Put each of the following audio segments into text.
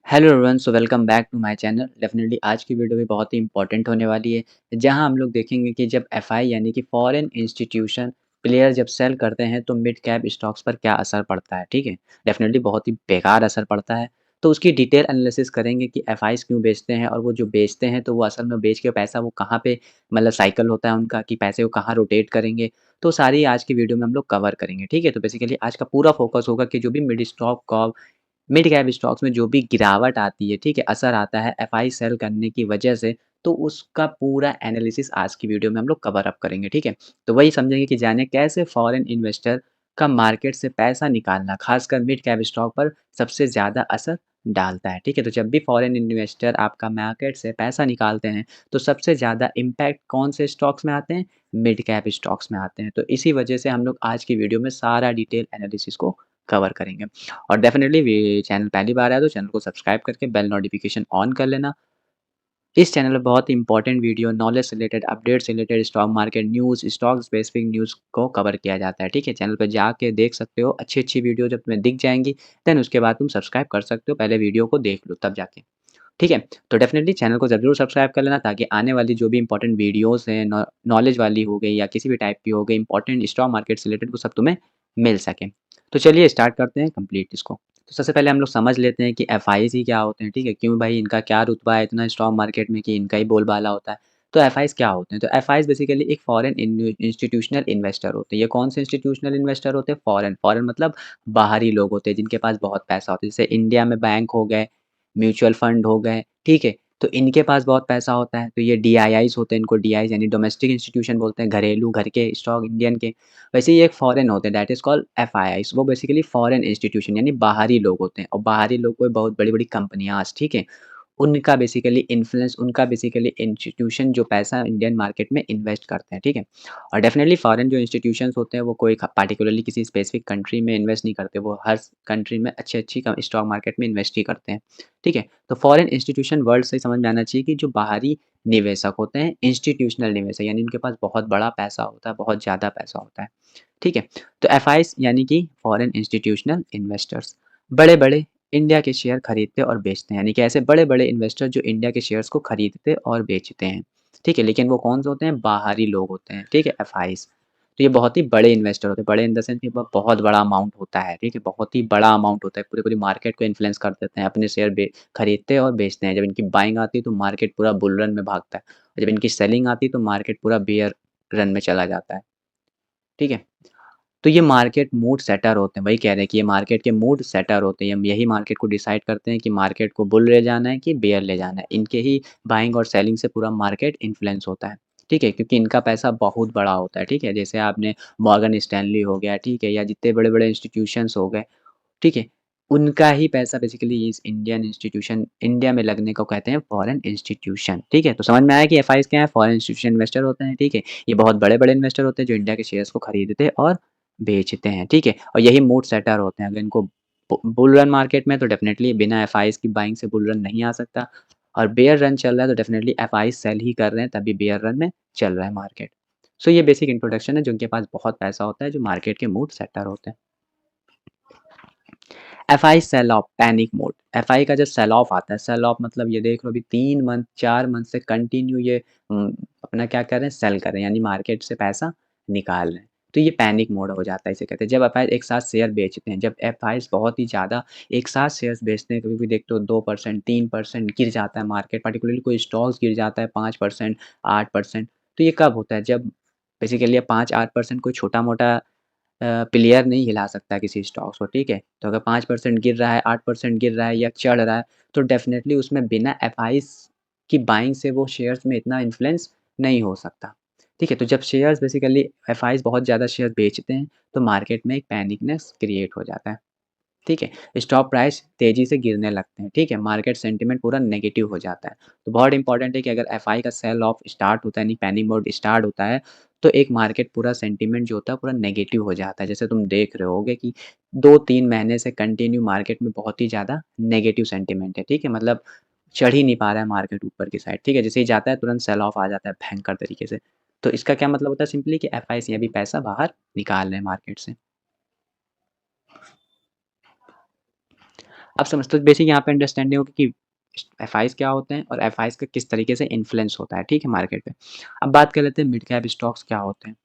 Hello everyone, so welcome back to my channel. Definitely आज की video भी बहुत ही इंपॉर्टेंट होने वाली है, जहां हम लोग देखेंगे कि जब एफआई यानी कि फॉरेन इंस्टीट्यूशन प्लेयर जब सेल करते हैं तो मिड कैप स्टॉक्स पर क्या असर पड़ता है। ठीक है, डेफिनेटली बहुत ही बेकार असर पड़ता है। तो उसकी डिटेल एनालिसिस करेंगे कि एफआईज क्यों बेचते हैं, और वो जो बेचते हैं तो वो असल में बेच के पैसा वो कहाँ पे मतलब साइकिल होता है उनका, कि पैसे वो कहाँ रोटेट करेंगे। तो सारी आज की वीडियो में हम लोग कवर करेंगे। ठीक है, तो बेसिकली आज का पूरा फोकस होगा कि जो भी मिड स्टॉक का मिड कैप स्टॉक्स में जो भी गिरावट आती है, ठीक है, असर आता है एफआई सेल करने की वजह से, तो उसका पूरा एनालिसिस आज की वीडियो में हम लोग कवर अप करेंगे। ठीक है, तो वही समझेंगे कि जाने कैसे फॉरेन इन्वेस्टर का मार्केट से पैसा निकालना खासकर मिड कैप स्टॉक पर सबसे ज़्यादा असर डालता है। ठीक है, तो जब भी फॉरेन इन्वेस्टर आपका मार्केट से पैसा निकालते हैं तो सबसे ज़्यादा इम्पैक्ट कौन से स्टॉक्स में आते हैं? मिड कैप स्टॉक्स में आते हैं। तो इसी वजह से हम लोग आज की वीडियो में सारा डिटेल एनालिसिस को कवर करेंगे। और डेफ़िनेटली वे चैनल पहली बार आया तो चैनल को सब्सक्राइब करके बेल नोटिफ़िकेशन ऑन कर लेना। इस चैनल में बहुत इंपॉर्टेंट वीडियो, नॉलेज से रिलेटेड, अपडेट से related, stock market news, stock specific news को कवर किया जाता है। ठीक है? चैनल पे जाके देख सकते हो, अच्छी-अच्छी वीडियो जब तुम्हें दिख जाएँगी, देन उसके बाद तुम सब्सक्राइब कर सकते हो। पहले वीडियो को देख लो तब जाके। ठीक है? तो डेफ़िनेटली चैनल को ज़रूर सब्सक्राइब कर लेना, ताकि आने वाली जो भी इंपॉर्टेंट वीडियोज़ हैं, नॉलेज वाली हो गई या किसी भी टाइप की हो गई, इंपॉर्टेंट स्टॉक मार्केट से रिलेटेड, वो सब तुम्हें मिल सकें। तो चलिए स्टार्ट करते हैं कंप्लीट इसको। तो सबसे पहले हम लोग समझ लेते हैं कि एफआईज़ ही क्या होते हैं। ठीक है? क्यों भाई, इनका क्या रुतबा है इतना स्टॉक मार्केट में कि इनका ही बोलबाला होता है। तो एफआईज़ क्या होते हैं? तो एफआईज़ बेसिकली एक फॉरेन इंस्टीट्यूशनल इन्वेस्टर होते हैं। ये कौन से इंस्टीट्यूशनल इन्वेस्टर होते हैं? फॉरेन। फॉरेन मतलब बाहरी लोग होते हैं जिनके पास बहुत पैसा होता है। जैसे इंडिया में बैंक हो गए, म्यूचुअल फंड हो गए, ठीक है? तो इनके पास बहुत पैसा होता है, तो ये डीआईआईज़ होते हैं, इनको डीआईज़ यानी डोमेस्टिक इंस्टीट्यूशन बोलते हैं, घरेलू घर के स्टॉक इंडियन के। वैसे ही एक फॉरेन होते हैं, दैट इज़ कॉल्ड एफआईआईज़, वो बेसिकली फॉरेन इंस्टीट्यूशन यानी बाहरी लोग होते हैं, और बाहरी लोग कोई बहुत बड़ी-बड़ी कंपनियाँ, ठीक है? उनका बेसिकली इन्फ्लुएंस, उनका बेसिकली इंस्टीट्यूशन जो पैसा इंडियन मार्केट में इन्वेस्ट करते हैं, ठीक है? और डेफ़िनेटली फॉरेन जो इंस्टीट्यूशंस होते हैं वो कोई ख पार्टिकुलरली किसी स्पेसिफिक कंट्री में इन्वेस्ट नहीं करते, वो हर कंट्री में अच्छी-अच्छी क स्टॉक मार्केट में इन्वेस्ट ही करते हैं, ठीक है? तो फॉरेन इंस्टीट्यूशन वर्ड से ही समझ में आना चाहिए कि जो बाहरी निवेशक होते हैं, इंस्टीट्यूशनल निवेशक यानी उनके पास बहुत बड़ा पैसा होता है, बहुत ज़्यादा पैसा होता है, ठीक है? तो एफआईज़ यानी कि फॉरेन इंस्टीट्यूशनल इन्वेस्टर्स, बड़े-बड़े इंडिया के शेयर खरीदते और बेचते हैं, यानी कि ऐसे बड़े-बड़े इन्वेस्टर जो इंडिया के शेयर्स को खरीदते और बेचते हैं, ठीक है? लेकिन वो कौन से होते हैं? बाहरी लोग होते हैं, ठीक है? एफआईज़। तो ये बहुत ही बड़े इन्वेस्टर होते हैं, बड़े इन द सेंस कि बहुत बड़ा अमाउंट होता है, ठीक है? बहुत ही बड़ा अमाउंट होता है, पूरी-पूरी मार्केट को इन्फ्लुएंस कर देते हैं, अपने शेयर खरीदते और बेचते हैं। जब इनकी बाइंग आती है तो मार्केट पूरा बुल रन में भागता है, और जब इनकी सेलिंग आती है तो मार्केट पूरा बेयर रन में चला जाता है, ठीक है? तो ये मार्केट मूड सेटर होते हैं, वही कह रहे हैं कि ये मार्केट के मूड सेटर होते हैं। हम यही मार्केट को डिसाइड करते हैं कि मार्केट को बुल ले जाना है कि बेयर ले जाना है। इनके ही बाइंग और सेलिंग से पूरा मार्केट इन्फ्लुएंस होता है, ठीक है? क्योंकि इनका पैसा बहुत बड़ा होता है, ठीक है? जैसे आपने मॉर्गन स्टैनली हो गया, ठीक है? या जितने बड़े-बड़े इंस्टीट्यूशंस हो गए, ठीक है? उनका ही पैसा बेसिकली इस इंडियन इंस्टीट्यूशन इंडिया में लगने को कहते हैं फॉरेन इंस्टीट्यूशन, ठीक है? तो समझ में आया कि एफआईज़ क्या है? फॉरेन इंस्टीट्यूशन इन्वेस्टर होते हैं, ठीक है? ये बहुत बड़े-बड़े इन्वेस्टर होते हैं जो इंडिया के शेयर्स को खरीदते और बेचते हैं, ठीक है? और यही मूड सेटर होते हैं। अगर इनको बुल रन मार्केट में तो डेफ़िनेटली बिना एफआईज़ की बाइंग से बुल रन नहीं आ सकता, और बेयर रन चल रहा है तो डेफ़िनेटली एफआईज़ सेल ही कर रहे हैं तभी बेयर रन में चल रहा है मार्केट। सो ये बेसिक इंट्रोडक्शन है, जिनके पास बहुत पैसा होता है, जो मार्केट के मूड सेटर होते हैं। FI sell off, panic mode. FI का जब सेल ऑफ आता है, सेल ऑफ मतलब ये देख लो अभी 3 मंथ 4 मंथ से कंटिन्यू ये अपना क्या कर रहे हैं? सेल कर रहे हैं, यानी मार्केट से पैसा निकाल रहे हैं। तो ये पैनिक मोड हो जाता है, इसे कहते हैं। जब एफआई एक साथ शेयर बेचते हैं, जब एफआईज़ बहुत ही ज़्यादा एक साथ शेयर्स बेचते हैं, कभी भी देखते हो 2% 3% गिर जाता है मार्केट, पर्टिकुलरली कोई स्टॉक्स गिर जाता है 5% 8%। तो ये कब होता है? जब बेसिकली ये 5-8% कोई छोटा-मोटा प्लेयर नहीं हिला सकता किसी स्टॉक्स को, ठीक है? तो अगर 5% गिर रहा है, 8% गिर रहा है या चढ़ रहा है, तो डेफ़िनेटली उसमें बिना एफआईज़ की बाइंग से वो शेयर्स में इतना इन्फ्लुएंस नहीं हो सकता, ठीक है? तो जब शेयर्स बेसिकली एफआईज़ बहुत ज़्यादा शेयर बेचते हैं, तो मार्केट में एक पैनिकनेस क्रिएट हो जाता है। ठीक है? स्टॉक प्राइस तेज़ी से गिरने लगते हैं, ठीक है? मार्केट सेंटिमेंट पूरा नेगेटिव हो जाता है। तो बहुत इम्पोर्टेंट है कि अगर एफआई का सेल ऑफ स्टार्ट होता है, यानी पैनिक मोड स्टार्ट होता है, तो एक मार्केट पूरा सेंटिमेंट जो होता है पूरा नेगेटिव हो जाता है। जैसे तुम देख रहे होगे कि 2-3 महीने से कंटिन्यू मार्केट में बहुत ही ज़्यादा नेगेटिव सेंटिमेंट है, ठीक है? मतलब चढ़ ही नहीं पा रहा है मार्केट ऊपर की साइड, ठीक है? जैसे ही जाता है तुरंत सेल ऑफ आ जाता है भयंकर तरीके से। तो इसका क्या मतलब होता है सिंपली कि एफआईज़ ये भी पैसा बाहर निकाल रहे हैं मार्केट से। अब समझते हो बेसिक यहाँ पे अंडरस्टैंडिंग होगी कि एफआईज क्या होते हैं और एफआईज का किस तरीके से इन्फ्लुएंस होता है, ठीक है, मार्केट पे। अब बात कर लेते हैं मिड कैप स्टॉक्स क्या होते हैं।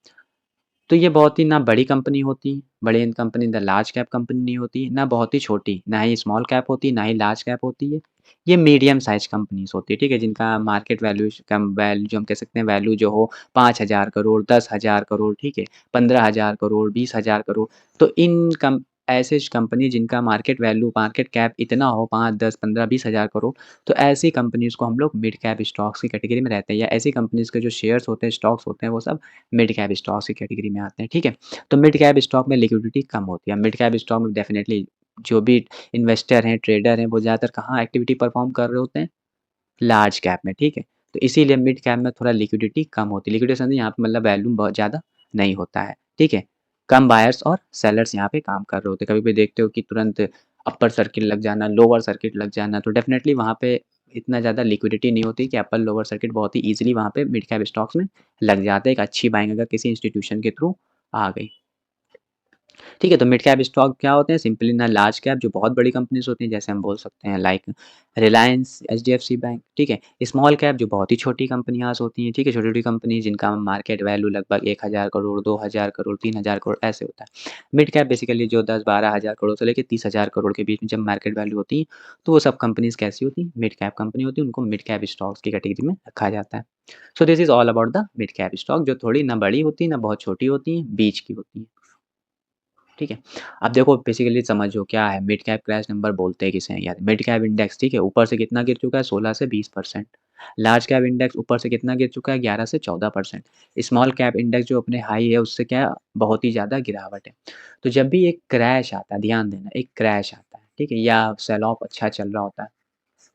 तो ये बहुत ही ना बड़ी कंपनी होती, बड़ी company the large cap company नहीं होती, ना बहुत ही छोटी, ना ही स्मॉल कैप होती, ना ही लार्ज कैप होती है। ये मीडियम साइज़ कंपनीज़ होती है, ठीक है? जिनका मार्केट वैल्यू जो हम कह सकते हैं वैल्यू जो हो 5,000 करोड़, 10,000 करोड़, ठीक है? 15,000 करोड़, 20,000 करोड़। तो इन कम ऐसे कंपनी जिनका मार्केट कैप इतना हो 5, 10, 15, 20,000 करोड़, तो ऐसी कंपनीज़ को हम लोग मिड कैप स्टॉक्स की कैटेगरी में रहते हैं, या ऐसी कंपनीज़ के जो शेयर्स होते हैं, स्टॉक्स होते हैं, वो सब मिड कैप स्टॉक्स की कैटेगरी में आते हैं, ठीक है? तो मिड कैप स्टॉक में लिक्विडिटी कम होती है। मिड कैप स्टॉक में डेफ़िनेटली जो भी इन्वेस्टर हैं, ट्रेडर हैं, वो ज़्यादातर कहाँ एक्टिविटी परफ़ॉर्म कर रहे होते हैं? लार्ज कैप में, ठीक है? तो इसीलिए मिड कैप में थोड़ा लिक्विडिटी कम होती है। लिक्विडिटी समझिए यहाँ पे मतलब वैल्यूम बहुत ज़्यादा नहीं होता है, ठीक है? कम बायर्स और सेलर्स यहाँ पे काम कर रहे होते हैं। कभी-कभी देखते हो कि तुरंत अपर सर्किट लग जाना, लोअर सर्किट लग जाना, तो डेफ़िनेटली वहाँ पे इतना ज़्यादा लिक्विडिटी नहीं होती कि अपर लोअर सर्किट बहुत ही ईज़िली वहाँ पे मिड कैप स्टॉक्स में लग जाता है। एक अच्छी बाइंग अगर किसी इंस्टीट्यूशन के थ्रू आ गई। ठीक है, तो मिड कैप स्टॉक क्या होते हैं? सिंपली ना लार्ज कैप जो बहुत बड़ी कंपनीज़ होती हैं, जैसे हम बोल सकते हैं लाइक रिलायंस, एचडीएफसी बैंक, ठीक है? स्मॉल कैप जो बहुत ही छोटी कंपनियाज़ होती हैं, ठीक है? छोटी-छोटी कंपनी जिनका मार्केट वैल्यू लगभग 1,000 करोड़, 2,000 करोड़, 3,000 करोड़ ऐसे होता है। मिड कैप बेसिकली जो 10-12 हज़ार करोड़ से लेके 30,000 करोड़ के बीच में जब मार्केट वैल्यू होती है, तो वो सब कंपनीज़ कैसी होती हैं? मिड कैप कंपनी होती है, उनको मिड कैप स्टॉक्स की कैटेगरी में रखा जाता है। So this is all about the mid cap stock जो थोड़ी ना बड़ी होती है, ना बहुत छोटी होती हैं, बीच की होती हैं। ठीक है। अब देखो बेसिकली समझो क्या है मिड कैप क्रैश नंबर बोलते हैं किसे हैं यार? मिड कैप इंडेक्स ठीक है, ऊपर से कितना गिर चुका है 16 से 20%। लार्ज कैप इंडेक्स ऊपर से कितना गिर चुका है 11 से 14%। स्मॉल कैप इंडेक्स जो अपने हाई है उससे क्या बहुत ही ज़्यादा गिरावट है। तो जब भी एक क्रैश आता है, ध्यान देना एक क्रैश आता है, ठीक है? या सेल ऑफ अच्छा चल रहा होता है,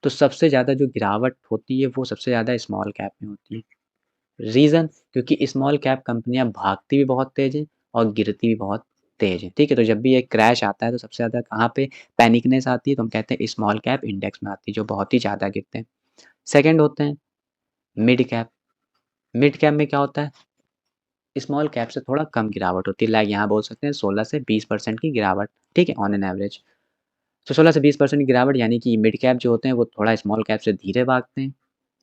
तो सबसे ज़्यादा जो गिरावट होती है वो सबसे ज़्यादा स्मॉल कैप में होती है। रीज़न क्योंकि स्मॉल कैप कंपनियाँ भागती भी बहुत तेज़ हैं और गिरती भी बहुत तेज़ हैं, ठीक है? तो जब भी एक क्रैश आता है तो सबसे ज़्यादा कहाँ पे पैनिकनेस आती है तो हम कहते हैं स्मॉल कैप इंडेक्स में आती है जो बहुत ही ज़्यादा गिरते हैं। सेकंड होते हैं मिड कैप, मिड कैप में क्या होता है? स्मॉल कैप से थोड़ा कम गिरावट होती है लाइक यहाँ बोल सकते हैं 16 से 20% की गिरावट, ठीक है? On an average. तो 16 से 20% की गिरावट यानी कि मिड कैप जो होते हैं वो थोड़ा स्मॉल कैप से धीरे भागते हैं,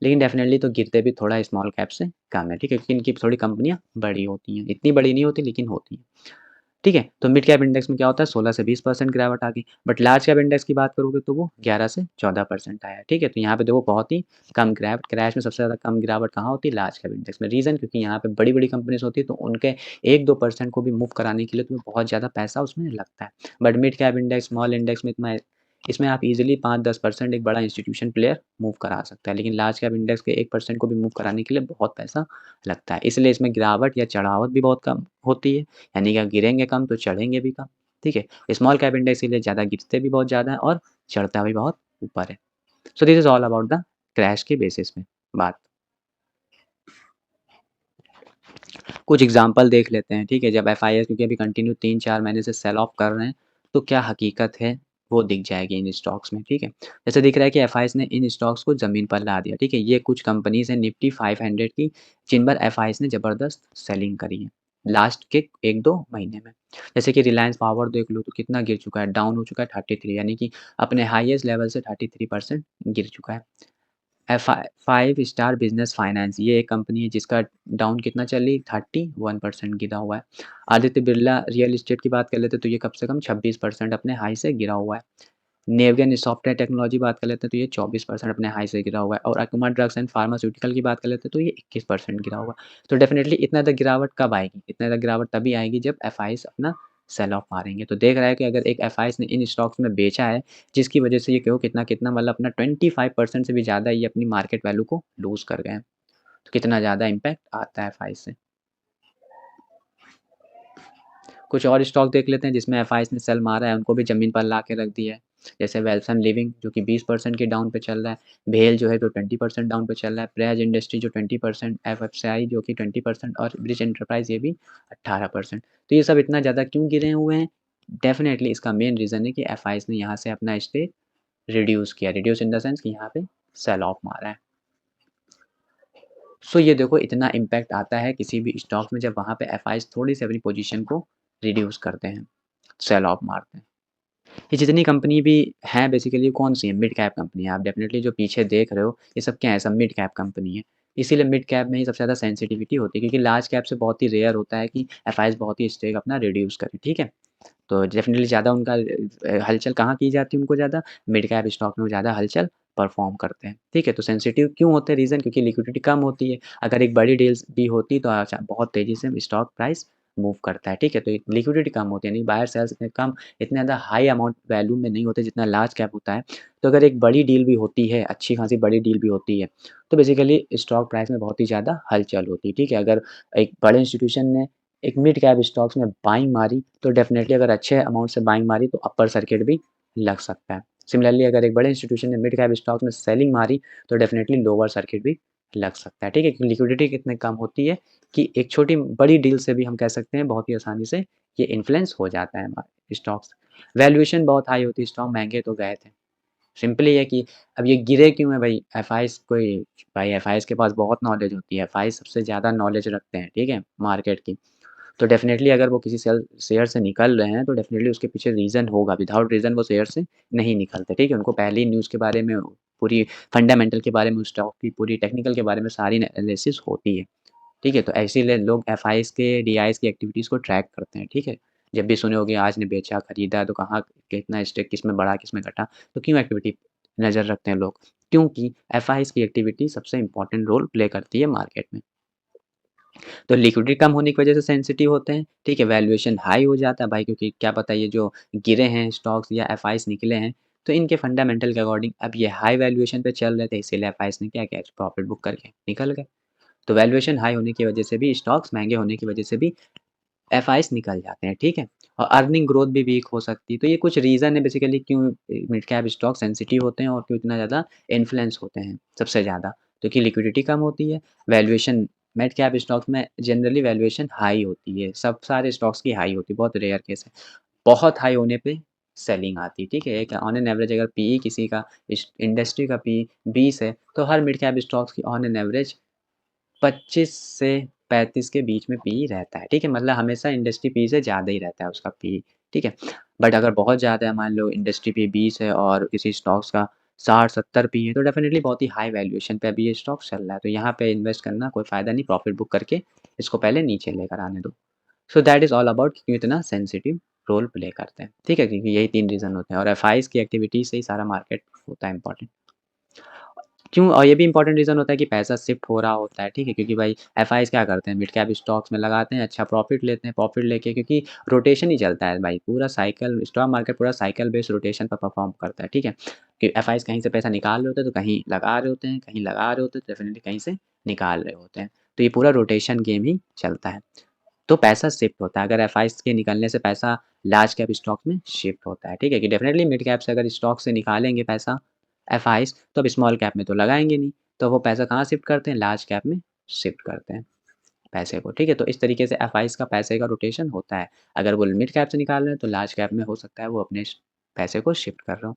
लेकिन डेफ़िनेटली तो गिरते भी थोड़ा स्मॉल कैप से कम है, ठीक है? क्योंकि इनकी थोड़ी कंपनियाँ बड़ी होती हैं, इतनी बड़ी नहीं होती लेकिन होती हैं, ठीक है? तो मिड कैप इंडेक्स में क्या होता है 16 से 20% गिरावट आ गई, बट लार्ज कैप इंडेक्स की बात करोगे तो वो 11 से 14% आया है, ठीक है? तो यहाँ पे देखो बहुत ही कम गिरावट क्रैश में सबसे ज़्यादा कम गिरावट कहाँ होती है? लार्ज कैप इंडेक्स में। रीज़न क्योंकि यहाँ पे बड़ी-बड़ी कंपनीज़ होती है तो उनके 1-2% को भी मूव कराने के लिए तुम्हें बहुत ज़्यादा पैसा उसमें लगता है। But mid cap index, small index में इतना इसमें आप ईज़िली 5-10% एक बड़ा इंस्टीट्यूशन प्लेयर मूव करा सकता है, लेकिन लार्ज कैप इंडेक्स के 1% को भी मूव कराने के लिए बहुत पैसा लगता है। इसलिए इसमें गिरावट या चढ़ावट भी बहुत कम होती है, यानी कि आप गिरेंगे कम तो चढ़ेंगे भी कम, ठीक है? स्मॉल कैप इंडेक्स इसीलिए ज़्यादा गिरते भी बहुत ज़्यादा है और चढ़ता भी बहुत ऊपर है। So this is all about the crash के बेसिस में बात। कुछ एग्ज़ाम्पल देख लेते हैं, ठीक है? जब एफआईआई क्योंकि अभी कंटिन्यू 3-4 महीने से सेल ऑफ कर रहे हैं, तो क्या हकीकत है, वो दिख जाएगी इन स्टॉक्स में, ठीक है? जैसे दिख रहा है कि एफआईआईज़ ने इन स्टॉक्स को ज़मीन पर ला दिया, ठीक है? ये कुछ कंपनीज़ हैं निफ्टी 500 की, जिन पर एफआईआईज़ ने ज़बरदस्त सेलिंग करी है, लास्ट के 1-2 महीने में। जैसे कि रिलायंस पावर देख लो, तो कितना गिर चुका है, डाउन हो चुका है 33 यानी कि अपने हाईएस्ट लेवल से 33% गिर चुका है। फाइव स्टार बिज़नेस फाइनेंस ये एक कंपनी है जिसका डाउन कितना चल रही 31% गिरा हुआ है। आदित्य बिरला रियल एस्टेट की बात कर लेते हैं तो ये कम से कम 26% अपने हाई से गिरा हुआ है। नेवियन सॉफ्टवेयर टेक्नोलॉजी बात कर लेते हैं तो ये 24% अपने हाई से गिरा हुआ है और अकुमा ड्रग्स एंड फार्मास्यूटिकल की बात कर लेते हैं तो ये 21% गिरा हुआ है। तो डेफ़िनेटली इतना ज़्यादा गिरावट कब आएगी? इतना ज़्यादा गिरावट तभी आएगी जब एफआईआईज़ अपना सेल ऑफ मारेंगे। तो देख रहा है कि अगर एक एफआईआईज़ ने इन स्टॉक्स में बेचा है, जिसकी वजह से ये कहो कितना-कितना मतलब अपना 25% से भी ज़्यादा ये अपनी मार्केट वैल्यू को लूज़ कर गए हैं। तो कितना ज़्यादा इम्पैक्ट आता है एफआईआईज़ से। कुछ और स्टॉक देख लेते हैं जिसमें एफआईआईज़ ने सेल मारा है, उनको भी ज़मीन पर ला के रख दिया है। जैसे वेल्सन लिविंग जो कि 20% की डाउन पे चल रहा है, भेल जो है जो 20% डाउन पे चल रहा है, प्रेज इंडस्ट्री जो 20%, एफएफसीआई जो कि 20% और ब्रिज एंटरप्राइज़ ये भी 18%। तो ये सब इतना ज़्यादा क्यों गिरे हुए हैं? डेफ़िनेटली इसका मेन रीज़न है कि एफआईआईज़ ने यहाँ से अपना स्टेक रिड्यूस किया, रिड्यूस इन द सेंस कि यहाँ पे सेल ऑफ मारा है। सो ये देखो इतना इम्पैक्ट आता है किसी भी स्टॉक में जब वहाँ पे एफआईआईज़ थोड़ी-सी अपनी पोज़ीशन को रिड्यूस करते हैं, सेल ऑफ मारते हैं। ये जितनी कंपनी भी हैं बेसिकली कौन सी है, मिड कैप कंपनी है। आप डेफिनेटली जो पीछे देख रहे हो ये सब क्या है, सब मिड कैप कंपनी है। इसीलिए मिड कैप में ही सबसे ज़्यादा सेंसिटिविटी होती है, क्योंकि लार्ज कैप से बहुत ही रेयर होता है कि एफआईज बहुत ही स्टेक अपना रिड्यूस करें, ठीक है। तो डेफ़िनेटली ज़्यादा उनका हलचल कहाँ की जाती है उनको ज़्यादा? मिड कैप स्टॉक में वो ज़्यादा हलचल परफ़ॉर्म करते हैं, ठीक है? तो सेंसिटिव क्यों होते हैं रीज़न? क्योंकि लिक्विडिटी कम होती है। अगर एक बड़ी डील्स भी होती तो बहुत तेज़ी से स्टॉक प्राइस मूव करता है, ठीक है? तो लिक्विडिटी कम होती है, यानी बायर सेल्स इतने कम, इतने ज़्यादा हाई अमाउंट वैल्यू में नहीं होते जितना लार्ज कैप होता है। तो अगर एक बड़ी डील भी होती है, अच्छी खासी बड़ी डील भी होती है, तो बेसिकली स्टॉक प्राइस में बहुत ही ज़्यादा हलचल होती है, ठीक है? अगर एक बड़े इंस्टीट्यूशन ने एक मिड कैप स्टॉक्स में बाइंग मारी, तो डेफ़िनेटली अगर अच्छे अमाउंट से बाइंग मारी तो अपर सर्किट भी लग सकता है। सिमिलरली अगर एक बड़े इंस्टीट्यूशन ने मिड कैप स्टॉक्स में सेलिंग मारी, तो डेफ़िनेटली लोअर सर्किट भी लग सकता है, ठीक है? क्योंकि लिक्विडिटी कितनी कम होती है कि एक छोटी बड़ी डील से भी हम कह सकते हैं बहुत ही आसानी से ये इन्फ्लुएंस हो जाता है हमारे स्टॉक्स। वैल्यूएशन बहुत हाई होती है, स्टॉक महँगे तो गए थे। सिंपल ये है कि अब ये गिरे क्यों हैं भाई? एफआईज़ कोई भाई एफआईज़ के पास बहुत नॉलेज होती है, एफआईज़ सबसे ज़्यादा नॉलेज रखते हैं, ठीक है? मार्केट की। तो डेफ़िनेटली अगर वो किसी शेयर से निकल रहे हैं, तो डेफ़िनेटली उसके पीछे रीज़न होगा, विदाउट रीज़न वो शेयर से नहीं निकलते, ठीक है? उनको पहले ही न्यूज़ के बारे में पूरी फंडामेंटल के बारे में, उस स्टॉक की पूरी टेक्निकल के बारे में सारी एनालिसिस होती है, ठीक है? तो इसीलिए लोग एफआईज़ के, डीआईज़ की एक्टिविटीज़ को ट्रैक करते हैं, ठीक है? जब भी सुने होंगे आज ने बेचा, खरीदा तो कहाँ कितना स्टेक किसमें बढ़ा, किसमें घटा, तो क्यों एक्टिविटी नज़र रखते हैं लोग? क्योंकि एफआईज़ की एक्टिविटी सबसे इम्पोर्टेंट रोल प्ले करती है मार्केट में। तो लिक्विडिटी कम होने की वजह से सेंसिटिव होते हैं, ठीक है? वैल्यूएशन हाई हो जाता है भाई, क्योंकि क्या पता ये जो गिरे हैं स्टॉक्स या एफआईज़ निकले हैं, तो इनके फंडामेंटल के अकॉर्डिंग अब ये हाई वैल्यूएशन पे चल रहे थे, इसीलिए एफआईज़ ने क्या किया, प्रॉफिट बुक करके निकल गए। तो वैल्यूएशन हाई होने की वजह से भी, स्टॉक्स महँगे होने की वजह से भी एफआईज़ निकल जाते हैं, ठीक है? और अर्निंग ग्रोथ भी वीक हो सकती है। तो ये कुछ रीज़न है बेसिकली क्यों मिड कैप स्टॉक सेंसिटिव होते हैं और क्यों इतना ज़्यादा इन्फ्लुएंस होते हैं सबसे ज़्यादा। क्योंकि लिक्विडिटी कम होती है, वैल्यूएशन मिड कैप स्टॉक्स में जनरली वैल्यूएशन हाई होती है, सब सारे स्टॉक्स की हाई होती है, बहुत रेयर केस है। बहुत हाई होने पे सेलिंग आती है, ठीक है? एक ऑन एन एवरेज अगर पीई किसी का इस इंडस्ट्री का पीई 20 है, तो हर मिड कैप स्टॉक्स की ऑन एन एवरेज 25 से 35 के बीच में पी रहता है, ठीक है? मतलब हमेशा इंडस्ट्री पी से ज़्यादा ही रहता है उसका पी, ठीक है? बट अगर बहुत ज़्यादा है, मान लो इंडस्ट्री पी 20 है और किसी स्टॉक्स का 60-70 पी है, तो डेफ़िनेटली बहुत ही हाई वैल्यूएशन पे अभी ये स्टॉक चल रहा है, तो यहाँ पे इन्वेस्ट करना कोई फ़ायदा नहीं, प्रॉफ़िट बुक करके इसको पहले नीचे लेकर आने दो। So that is all about क्यों इतना सेंसिटिव रोल प्ले करते हैं, ठीक है? क्योंकि यही 3 रीज़न होते हैं और एफआईज़ की एक्टिविटी से ही सारा मार्केट होता है इम्पोर्टेंट। क्यों? और ये भी इम्पोर्टेंट रीज़न होता है कि पैसा शिफ्ट हो रहा होता है, ठीक है? क्योंकि भाई एफआईज़ क्या करते हैं, मिड कैप स्टॉक्स में लगाते हैं, अच्छा प्रॉफ़िट लेते हैं, प्रॉफ़िट लेके क्योंकि रोटेशन ही चलता है भाई, पूरा साइकिल स्टॉक मार्केट पूरा साइकिल बेस्ड रोटेशन पे परफ़ॉर्म करता है, ठीक है? कि एफआईज़ कहीं से पैसा निकाल रहे होते हैं, तो कहीं लगा रहे होते हैं, कहीं लगा रहे होते हैं, तो डेफ़िनिटली कहीं से निकाल रहे होते हैं। तो ये पूरा रोटेशन गेम ही चलता है। तो पैसा शिफ्ट होता है, अगर एफआईज़ के निकलने से पैसा लार्ज कैप स्टॉक्स में शिफ्ट होता है, ठीक है? कि डेफ़िनिटली मिड कैप से अगर स्टॉक से निकालेंगे पैसा एफआईज़ तो अब स्मॉल कैप में तो लगाएँगे नहीं, तो वो पैसा कहाँ शिफ्ट करते हैं? लार्ज कैप में शिफ्ट करते हैं पैसे को, ठीक है? तो इस तरीके से एफआईज़ का पैसे का रोटेशन होता है। अगर वो मिड कैप से निकाल रहे हैं तो लार्ज कैप में हो सकता है वो अपने पैसे को शिफ्ट कर रहा हो।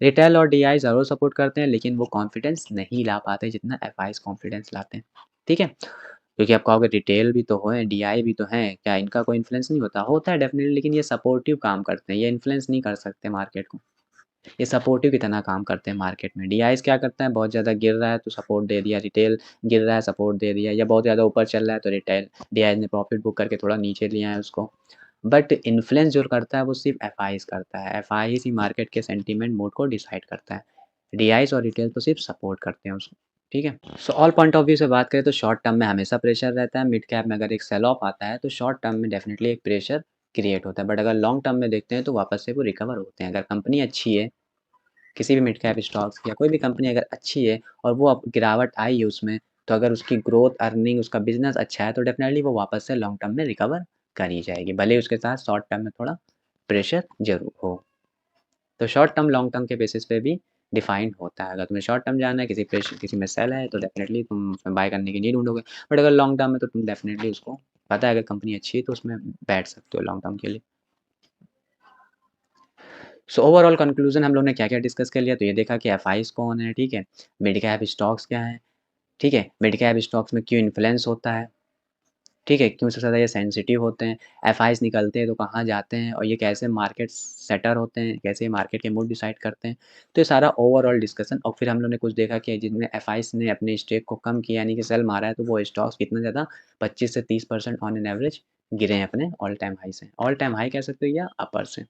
रिटेल और डीआई ज़रूर सपोर्ट करते हैं, लेकिन वो कॉन्फिडेंस नहीं ला पाते जितना एफआईज़ कॉन्फिडेंस लाते हैं, ठीक है? क्योंकि आप कहोगे रिटेल भी तो है, डीआई भी तो हैं, क्या इनका कोई इन्फ्लुएंस नहीं होता? होता है डेफ़िनिटली, लेकिन ये सपोर्टिव काम करते हैं, ये इन्फ्लुएंस नहीं कर सकते मार्केट को। ये सपोर्टिव की तरह काम करते हैं मार्केट में। डीआईज़ क्या करता है, बहुत ज़्यादा गिर रहा है तो सपोर्ट दे दिया, रिटेल गिर रहा है सपोर्ट दे दिया, या बहुत ज़्यादा ऊपर चल रहा है तो रिटेल डीआईज़ ने प्रॉफिट बुक करके थोड़ा नीचे लिया है उसको। बट इन्फ्लुएंस जो करता है वो सिर्फ़ एफआईज़ करता है। एफआईज़ ही मार्केट के सेंटीमेंट मोड को डिसाइड करता है। डीआईज़ और रिटेल तो सिर्फ़ सपोर्ट करते हैं उसको, ठीक है? So all point of view से बात करें तो शॉर्ट टर्म में हमेशा प्रेशर रहता है, मिड कैप में अगर एक सेल ऑफ आता है तो शॉर्ट टर्म में डेफ़िनिटली एक प्रेशर क्रिएट होता है, बट अगर लॉन्ग टर्म में देखते हैं तो वापस से वो रिकवर होते हैं। अगर कंपनी अच्छी है, किसी भी मिड कैप स्टॉक्स की या कोई भी कंपनी अगर अच्छी है और वो अब गिरावट आई है उसमें, तो अगर उसकी ग्रोथ, अर्निंग, उसका बिज़नेस अच्छा है तो डेफ़िनेटली वो वापस से लॉन्ग टर्म में रिकवर कर ही जाएगी। भले ही उसके साथ शॉर्ट टर्म में थोड़ा प्रेशर ज़रूर हो। तो शॉर्ट टर्म, लॉन्ग टर्म के बेसिस पे भी डिफाइन होता है। अगर तुम्हें शॉर्ट टर्म जाना है, किसी में सेल है तो डेफ़िनेटली तुम उसमें बाय करने की नहीं ढूँढोगे। बट अगर लॉन्ग टर्म में तो तुम डेफ़िनेटली उसको पता है अगर कंपनी अच्छी है तो उसमें बैठ सकते हो लॉन्ग टर्म के लिए। सो ओवरऑल कंक्लूज़न हम लोग ने क्या-क्या डिस्कस कर लिया, तो ये देखा कि एफआईज़ कौन है, ठीक है? मिड कैप स्टॉक्स क्या हैं, ठीक है? मिड कैप स्टॉक्स में क्यों इन्फ्लुएंस होता है? ठीक है? क्यों सबसे ज़्यादा ये सेंसिटिव होते हैं, एफआईज़ निकलते हैं तो कहाँ जाते हैं और ये कैसे मार्केट सेटर होते हैं, कैसे मार्केट के मूड डिसाइड करते हैं। तो ये सारा ओवरऑल डिस्कशन और फिर हम लोग ने कुछ देखा कि जिनमें एफआईज़ ने अपने स्टेक को कम किया यानी कि सेल मारा है तो वो स्टॉक्स कितना ज़्यादा 25 से 30% ऑन एन एवरेज गिरे हैं अपने ऑल टाइम हाई से। ऑल टाइम हाई कह सकते हो या अपर से।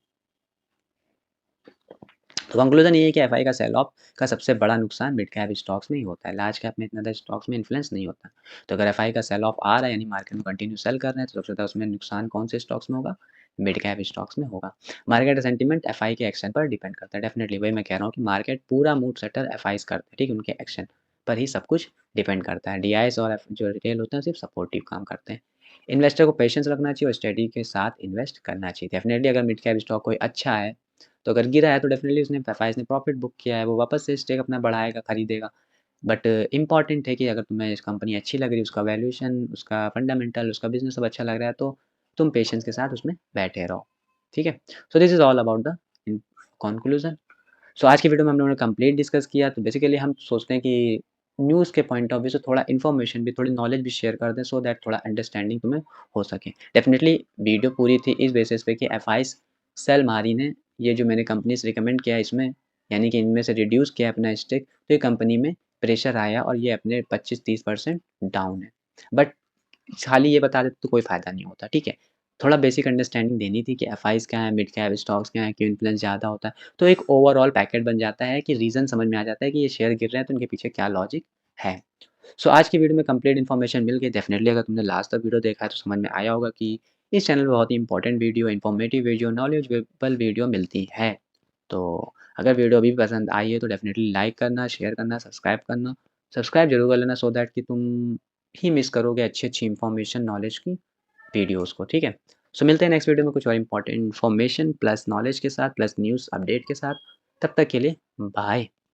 तो कंक्लूजन ये है कि एफआई का सेल ऑफ का सबसे बड़ा नुकसान मिड कैप स्टॉक्स में ही होता है। लार्ज कैप में इतना ज़्यादा स्टॉक्स में इन्फ्लुएंस नहीं होता। तो अगर एफआई का सेल ऑफ आ रहा है यानी मार्केट में कंटिन्यू सेल कर रहे हैं तो सबसे ज़्यादा उसमें नुकसान कौन से स्टॉक्स में होगा? मिड कैप स्टॉक्स में होगा। मार्केट सेंटीमेंट एफआई के एक्शन पर डिपेंड करता है। डेफिनिटली वही मैं कह रहा हूँ कि मार्केट पूरा मूड सेटर एफआईज करते हैं, ठीक है? उनके एक्शन पर ही सब कुछ डिपेंड करता है। डीआईएस और जो रिटेल होते हैं सिर्फ सपोर्टिव काम करते हैं। इन्वेस्टर को पेशेंस रखना चाहिए और स्टडी के साथ इन्वेस्ट करना चाहिए। डेफिनेटली अगर मिड कैप स्टॉक कोई अच्छा है तो अगर गिरा है तो डेफ़िनेटली उसने एफआईज़ ने प्रॉफ़िट बुक किया है, वो वापस से स्टेक अपना बढ़ाएगा, खरीदेगा। बट इम्पोर्टेंट है कि अगर तुम्हें इस कंपनी अच्छी लग रही है, उसका वैल्यूएशन, उसका फंडामेंटल, उसका बिज़नेस सब अच्छा लग रहा है, तो तुम पेशेंस के साथ उसमें बैठे रहो। ठीक है? So this is all about the in conclusion. So आज की वीडियो में हम लोगों ने कंप्लीट डिस्कस किया, तो बेसिकली हम सोचते हैं कि न्यूज़ के पॉइंट ऑफ व्यू से थोड़ा इन्फॉर्मेशन भी, थोड़ी नॉलेज भी शेयर कर दें सो दैट थोड़ा अंडरस्टैंडिंग तुम्हें हो सके। डेफ़िनिटली वीडियो पूरी थी इस बेसिस पे कि एफआईज़ सेल मारी ने, ये जो मैंने कंपनीज़ रिकमेंड किया है इसमें, यानी कि इनमें से रिड्यूस किया अपना स्टेक, तो ये कंपनी में प्रेशर आया और ये अपने 25-30% डाउन है। बट खाली ये बता देते तो कोई फ़ायदा नहीं होता, ठीक है? थोड़ा बेसिक अंडरस्टैंडिंग देनी थी कि एफआईज़ क्या है, मिड कैप स्टॉक्स क्या हैं, क्यों इन्फ्लुएंस ज़्यादा होता है। तो एक ओवरऑल पैकेट बन जाता है कि रीज़न समझ में आ जाता है कि ये शेयर गिर रहे हैं तो इनके पीछे क्या लॉजिक है। सो आज की वीडियो में कंप्लीट इन्फॉर्मेशन मिल गई। डेफिनिटली अगर तुमने लास्ट तक वीडियो देखा है तो समझ में आया होगा कि इस चैनल पे बहुत ही important video, informative video, knowledgeable video मिलती है। तो अगर वीडियो अभी भी पसंद आई है तो डेफिनिटली लाइक करना, शेयर करना, सब्सक्राइब करना। सब्सक्राइब ज़रूर कर लेना सो दैट कि तुम ही मिस करोगे अच्छी-अच्छी इन्फॉर्मेशन, नॉलेज की वीडियोज़ को, ठीक है? सो मिलते हैं नेक्स्ट वीडियो में कुछ और इम्पोर्टेंट इन्फॉर्मेशन प्लस नॉलेज के साथ, प्लस न्यूज़ अपडेट के साथ। तब तक के लिए बाय।